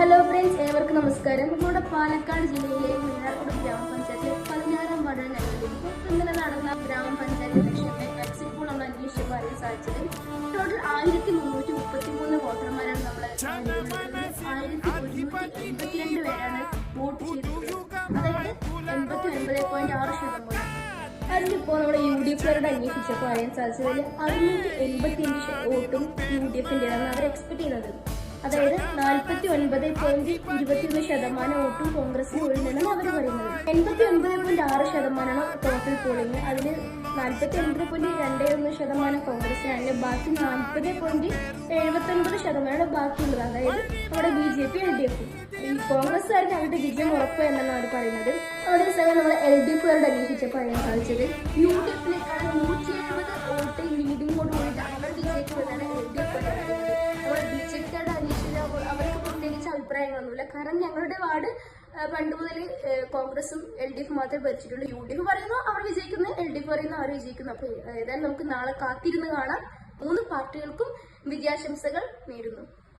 Hello friends, ഏവർക്കും നമസ്കാരം. നമ്മുടെ പാലക്കാട് ജില്ലയിലെ മീനാർകുടി ഗ്രാമപഞ്ചായത്തിലെ 16-ാം വാർഡാണ് ഞങ്ങളിപ്പോൾ ഇന്നലെ നടന്ന ഗ്രാമപഞ്ചായത്ത് ഇലക്ഷന്റെ എക്സിറ്റ് പോൾ നമ്മൾ അന്വേഷിച്ചപ്പോൾ അറിയാൻ സാധിച്ചത് ടോട്ടൽ 1333 വോട്ടർമാരാണ് നമ്മളെ 1182 പേരാണ് വോട്ട് ചെയ്തിട്ടുള്ളത്. അതായത് 89.6%. അതിലിപ്പോൾ നമ്മുടെ UDF-കാരുടെ അന്വേഷിച്ചപ്പോൾ അറിയാൻ സാധിച്ചതിൽ 685 വോട്ടും UDF-ൻ്റെതാണ് അവർ എക്സ്പെക്ട് ചെയ്യുന്നത്. അതായത് 49.21% വോട്ടും കോൺഗ്രസിന് ഒഴിഞ്ഞെന്നാണ് അവർ പറയുന്നത്. 89.6% ടോട്ടൽ പോളിംഗ്. അതിൽ 49.21% കോൺഗ്രസിനാണ്, ബാക്കി 40.79% ബാക്കിയുള്ളത്. അതായത് നമ്മുടെ BJP LDF. ഈ കോൺഗ്രസ്സുകാർക്ക് അവരുടെ വിജയം ഉറപ്പ് എന്നാണ് അവർ പറയുന്നത്. അതേസമയം നമ്മൾ LDF-കാരുടെ അന്വേഷിച്ചപ്പോൾ അറിയാൻ സാധിച്ചത് UDF-നേക്കാൾ 170 വോട്ട് ലീഡിങ്ങോട് കൂടിയിട്ടാണ് അവർ വിജയിക്കുമെന്നാണ് LDF പറയുന്നത്. നമ്മൾ BJP-ക്കാരുടെ അന്വേഷിച്ചപ്പോൾ അവർക്ക് പ്രത്യേകിച്ച് അഭിപ്രായങ്ങളൊന്നുമില്ല. കാരണം ഞങ്ങളുടെ വാർഡ് പണ്ട് മുതൽ കോൺഗ്രസും LDF മാത്രമേ ഭരിച്ചിട്ടുള്ളൂ. UDF പറയുന്നു അവർ വിജയിക്കുന്നു, LDF പറയുന്നു അവർ വിജയിക്കുന്നു. അപ്പോൾ ഏതായാലും നമുക്ക് നാളെ കാത്തിരുന്ന് കാണാം. 3 പാർട്ടികൾക്കും വിജയാശംസകൾ നേരുന്നു.